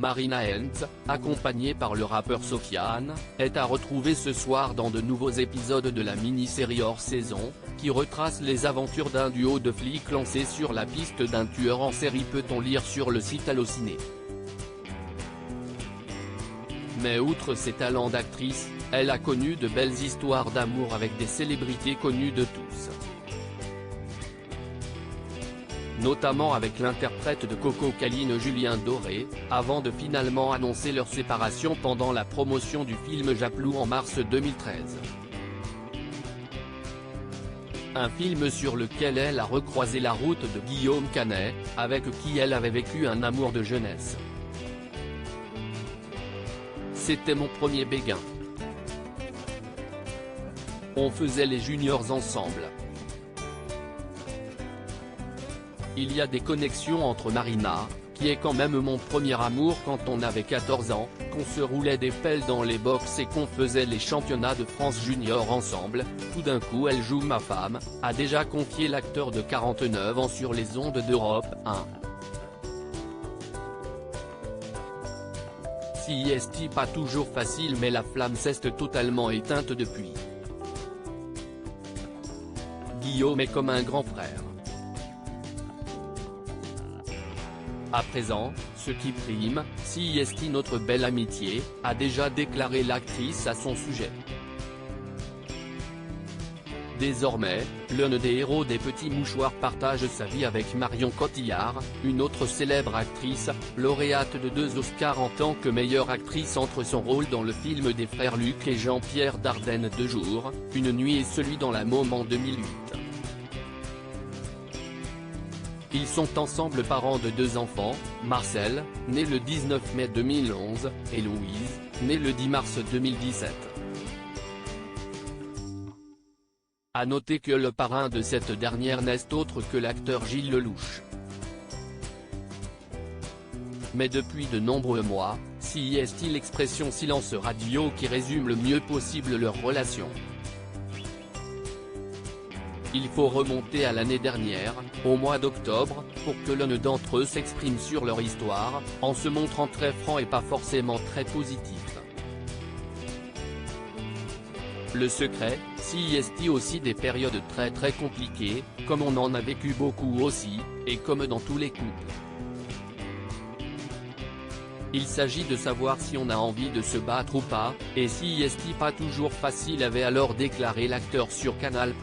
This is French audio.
Marina Hentz, accompagnée par le rappeur Sofiane, est à retrouver ce soir dans de nouveaux épisodes de la mini-série hors saison, qui retrace les aventures d'un duo de flics lancés sur la piste d'un tueur en série, peut-on lire sur le site Allociné. Mais outre ses talents d'actrice, elle a connu de belles histoires d'amour avec des célébrités connues de tous. Notamment avec l'interprète de Coco Caline Julien Doré, avant de finalement annoncer leur séparation pendant la promotion du film Japlou en mars 2013. Un film sur lequel elle a recroisé la route de Guillaume Canet, avec qui elle avait vécu un amour de jeunesse. C'était mon premier béguin. On faisait les juniors ensemble. Il y a des connexions entre Marina, qui est quand même mon premier amour quand on avait 14 ans, qu'on se roulait des pelles dans les box et qu'on faisait les championnats de France junior ensemble. Tout d'un coup elle joue ma femme, a déjà confié l'acteur de 49 ans sur les ondes d'Europe 1. Si est pas toujours facile, mais la flamme s'est totalement éteinte depuis. Guillaume est comme un grand frère. À présent, ce qui prime, si est notre belle amitié, a déjà déclaré l'actrice à son sujet. Désormais, l'un des héros des Petits Mouchoirs partage sa vie avec Marion Cotillard, une autre célèbre actrice, lauréate de 2 Oscars en tant que meilleure actrice entre son rôle dans le film des frères Luc et Jean-Pierre Dardenne 2 jours, Une nuit et celui dans La Môme en 2008. Ils sont ensemble parents de 2 enfants, Marcel, né le 19 mai 2011, et Louise, née le 10 mars 2017. À noter que le parrain de cette dernière n'est autre que l'acteur Gilles Lelouch. Mais depuis de nombreux mois, si est l'expression silence radio qui résume le mieux possible leur relation. Il faut remonter à l'année dernière, au mois d'octobre, pour que l'un d'entre eux s'exprime sur leur histoire, en se montrant très franc et pas forcément très positif. Le secret, si est aussi des périodes très compliquées, comme on en a vécu beaucoup aussi, et comme dans tous les couples. Il s'agit de savoir si on a envie de se battre ou pas, et si est pas toujours facile, avait alors déclaré l'acteur sur Canal+.